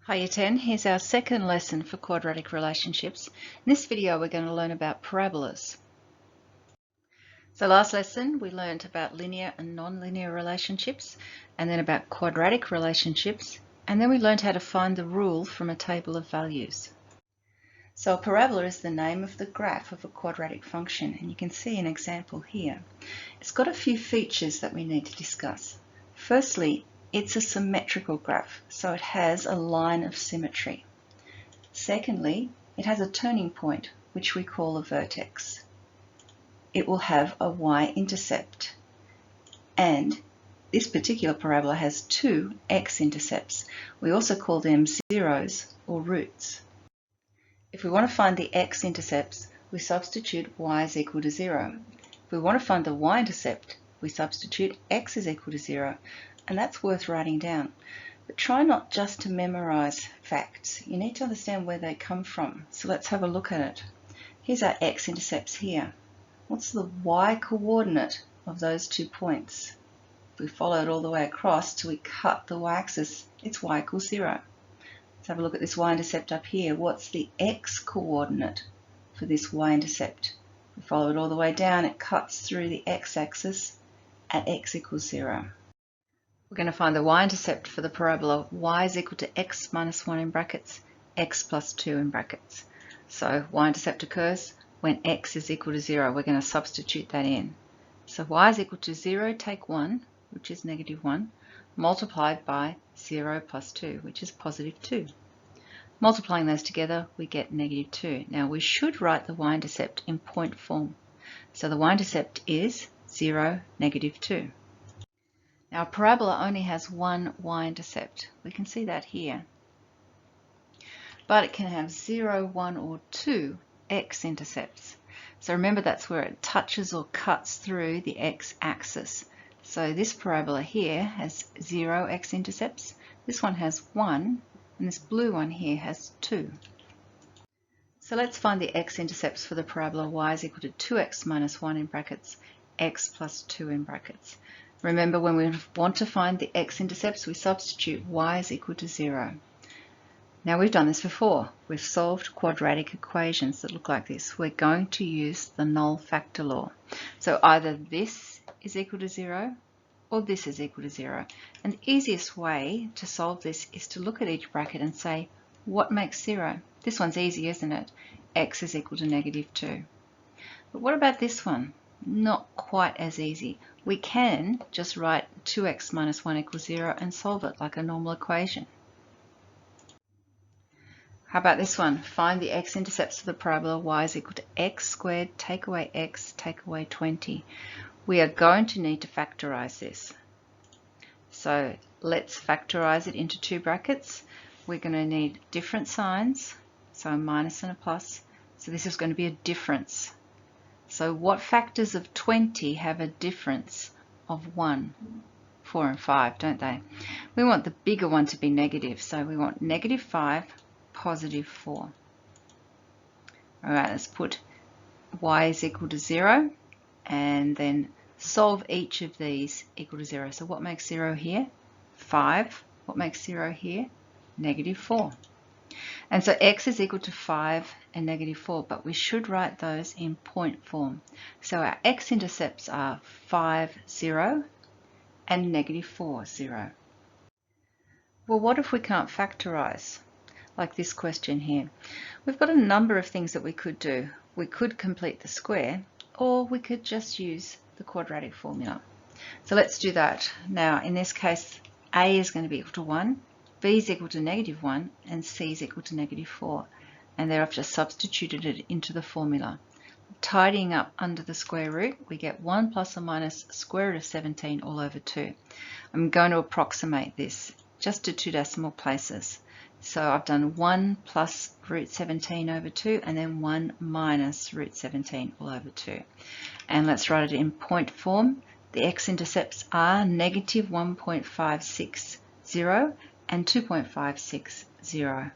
Hi Year 10, here's our second lesson for quadratic relationships. In this video we're going to learn about parabolas. So last lesson we learned about linear and non-linear relationships, and then about quadratic relationships, and then we learned how to find the rule from a table of values. So a parabola is the name of the graph of a quadratic function, and you can see an example here. It's got a few features that we need to discuss. Firstly, it's a symmetrical graph, so it has a line of symmetry. Secondly, it has a turning point, which we call a vertex. It will have a y-intercept, and this particular parabola has two x-intercepts. We also call them zeros or roots. If we want to find the x-intercepts, we substitute y is equal to 0. If we want to find the y-intercept, we substitute x is equal to 0. And that's worth writing down. But try not just to memorize facts. You need to understand where they come from. So let's have a look at it. Here's our x-intercepts here. What's the y-coordinate of those 2 points? If we follow it all the way across till we cut the y-axis, it's y equals 0. Let's have a look at this y-intercept up here. What's the x-coordinate for this y-intercept? If we follow it all the way down, it cuts through the x-axis at x equals 0. We're going to find the y-intercept for the parabola y is equal to x minus 1 in brackets, x plus 2 in brackets. So y-intercept occurs when x is equal to 0. We're going to substitute that in. So y is equal to 0, take 1, which is negative 1, multiplied by 0 plus 2, which is positive 2. Multiplying those together, we get negative 2. Now we should write the y-intercept in point form. So the y-intercept is 0, negative 2. Now a parabola only has one y-intercept. We can see that here. But it can have 0, 1 or 2 x-intercepts. So remember that's where it touches or cuts through the x-axis. So this parabola here has 0 x-intercepts. This one has 1, and this blue one here has 2. So let's find the x-intercepts for the parabola y is equal to 2x minus 1 in brackets, x plus 2 in brackets. Remember, when we want to find the x-intercepts, we substitute y is equal to 0. Now we've done this before. We've solved quadratic equations that look like this. We're going to use the null factor law. So either this is equal to 0 or this is equal to 0. And the easiest way to solve this is to look at each bracket and say, what makes 0? This one's easy, isn't it? X is equal to negative 2. But what about this one? Not quite as easy. We can just write 2x minus 1 equals 0 and solve it like a normal equation. How about this one? Find the x-intercepts of the parabola y is equal to x squared, take away x, take away 20. We are going to need to factorize this. So let's factorize it into 2 brackets. We're going to need different signs, so a minus and a plus. So this is going to be a difference. So what factors of 20 have a difference of 1? 4 and 5, don't they? We want the bigger one to be negative, so we want negative 5, positive 4. All right, let's put y is equal to 0 and then solve each of these equal to 0. So what makes 0 here? 5. What makes 0 here? Negative 4. And so x is equal to 5 and negative 4, but we should write those in point form. So our x-intercepts are 5, 0 and negative 4, 0. Well, what if we can't factorize? Like this question here. We've got a number of things that we could do. We could complete the square, or we could just use the quadratic formula. So let's do that. Now, in this case, a is going to be equal to 1, b is equal to negative 1, and c is equal to negative 4. And there I've just substituted it into the formula. Tidying up under the square root, we get 1 plus or minus square root of 17 all over 2. I'm going to approximate this just to 2 decimal places. So I've done 1 plus root 17 over 2, and then 1 minus root 17 all over 2. And let's write it in point form. The x-intercepts are negative 1.560 and 2.560.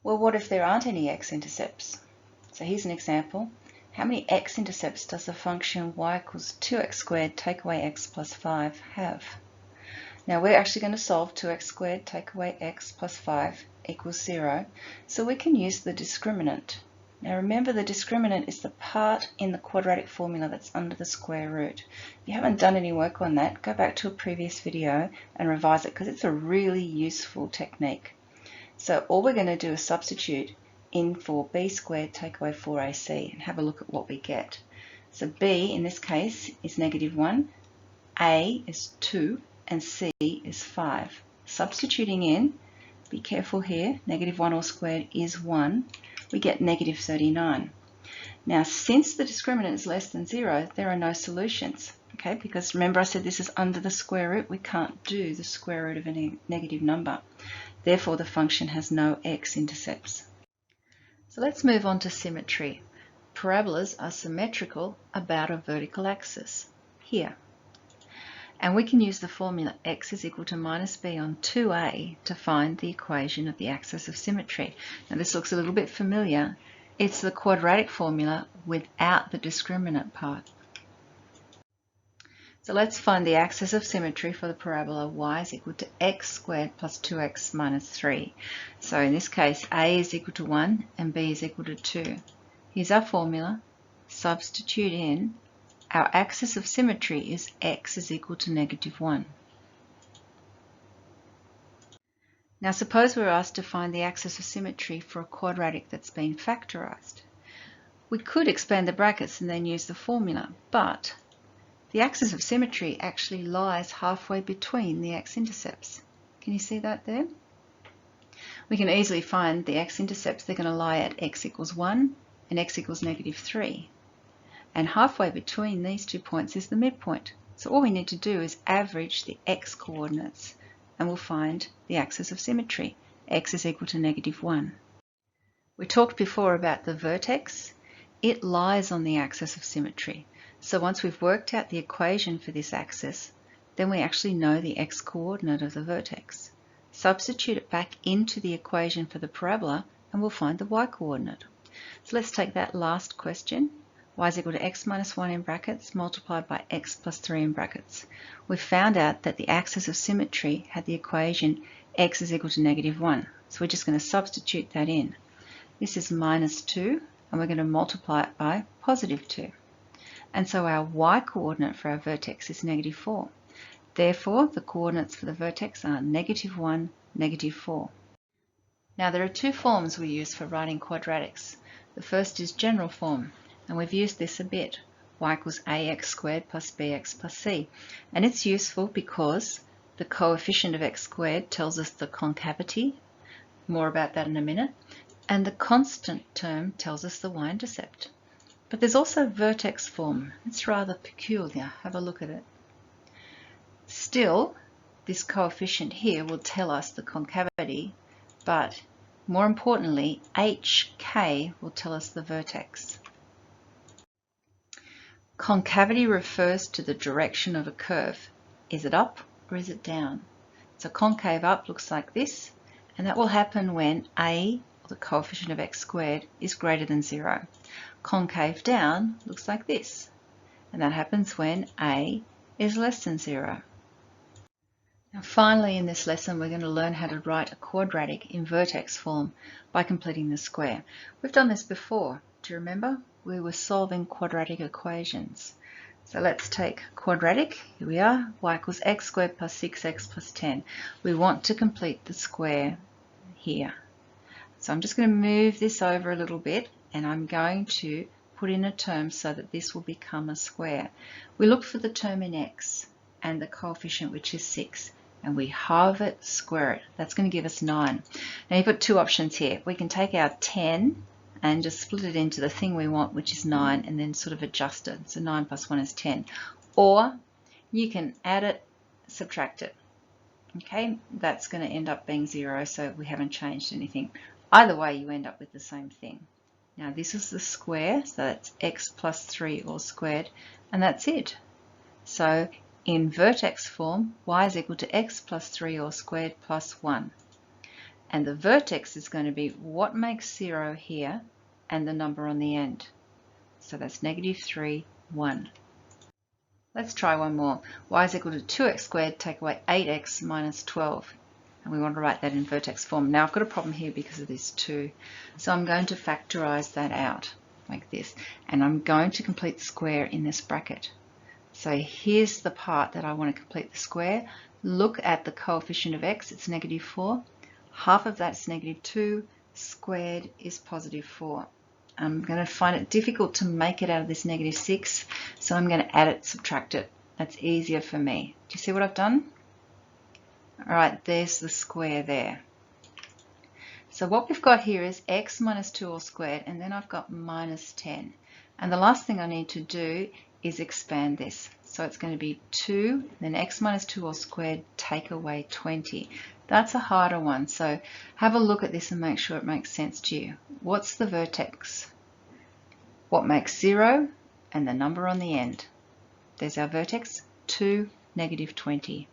Well, what if there aren't any x-intercepts? So here's an example. How many x-intercepts does the function y equals 2x squared take away x plus 5 have? Now we're actually going to solve 2x squared take away x plus 5 equals 0. So we can use the discriminant. Now remember, the discriminant is the part in the quadratic formula that's under the square root. If you haven't done any work on that, go back to a previous video and revise it because it's a really useful technique. So all we're going to do is substitute in for b squared take away 4ac and have a look at what we get. So b in this case is -1, a is 2, and c is 5. Substituting in, be careful here, -1 all squared is 1. We get -39. Now, since the discriminant is less than 0, there are no solutions, okay? Because remember I said this is under the square root. We can't do the square root of a negative number. Therefore, the function has no x-intercepts. So let's move on to symmetry. Parabolas are symmetrical about a vertical axis, here. And we can use the formula x is equal to minus b on 2a to find the equation of the axis of symmetry. Now this looks a little bit familiar. It's the quadratic formula without the discriminant part. So let's find the axis of symmetry for the parabola y is equal to x squared plus 2x minus 3. So in this case, a is equal to 1 and b is equal to 2. Here's our formula. Substitute in. Our axis of symmetry is x is equal to -1. Now suppose we're asked to find the axis of symmetry for a quadratic that's been factorized. We could expand the brackets and then use the formula, but the axis of symmetry actually lies halfway between the x-intercepts. Can you see that there? We can easily find the x-intercepts. They're going to lie at x equals 1 and x equals -3. And halfway between these 2 points is the midpoint. So all we need to do is average the x coordinates and we'll find the axis of symmetry. X is equal to -1. We talked before about the vertex. It lies on the axis of symmetry. So once we've worked out the equation for this axis, then we actually know the x coordinate of the vertex. Substitute it back into the equation for the parabola and we'll find the y coordinate. So let's take that last question. Y is equal to x minus 1 in brackets multiplied by x plus 3 in brackets. We found out that the axis of symmetry had the equation x is equal to -1. So we're just going to substitute that in. This is -2 and we're going to multiply it by +2. And so our y coordinate for our vertex is -4. Therefore, the coordinates for the vertex are -1, -4. Now there are two forms we use for writing quadratics. The first is general form. And we've used this a bit. Y equals ax squared plus bx plus c. And it's useful because the coefficient of x squared tells us the concavity. More about that in a minute. And the constant term tells us the y-intercept. But there's also vertex form. It's rather peculiar. Have a look at it. Still, this coefficient here will tell us the concavity, but more importantly, hk will tell us the vertex. Concavity refers to the direction of a curve. Is it up or is it down? So concave up looks like this, and that will happen when a, or the coefficient of x squared, is greater than 0. Concave down looks like this, and that happens when a is less than 0. Now finally in this lesson we're going to learn how to write a quadratic in vertex form by completing the square. We've done this before. Do you remember? We were solving quadratic equations. So let's take quadratic. Here we are. Y equals x squared plus 6x plus 10. We want to complete the square here. So I'm just going to move this over a little bit and I'm going to put in a term so that this will become a square. We look for the term in x and the coefficient, which is 6. And we halve it, square it. That's going to give us 9. Now you've got two options here. We can take our 10 and just split it into the thing we want, which is 9, and then sort of adjust it. So 9 plus 1 is 10. Or you can add it, subtract it. Okay, that's going to end up being 0, so we haven't changed anything. Either way, you end up with the same thing. Now this is the square, so that's x plus 3 all squared, and that's it. So in vertex form, y is equal to x plus 3 all squared plus 1. And the vertex is going to be what makes 0 here and the number on the end. So that's -3, 1. Let's try one more. Y is equal to 2x squared, take away 8x minus 12. And we want to write that in vertex form. Now I've got a problem here because of this 2. So I'm going to factorize that out like this. And I'm going to complete the square in this bracket. So here's the part that I want to complete the square. Look at the coefficient of x, it's negative 4. Half of that's negative 2. Squared is positive 4. I'm going to find it difficult to make it out of this negative 6, so I'm going to add it, subtract it. That's easier for me. Do you see what I've done? All right, there's the square there. So what we've got here is x minus 2 all squared, and then I've got minus 10. And the last thing I need to do is expand this. So it's going to be 2, then x minus 2 all squared, take away 20. That's a harder one, so have a look at this and make sure it makes sense to you. What's the vertex? What makes 0? And the number on the end. There's our vertex, 2, negative 20.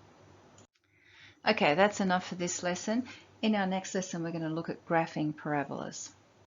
Okay, that's enough for this lesson. In our next lesson, we're going to look at graphing parabolas.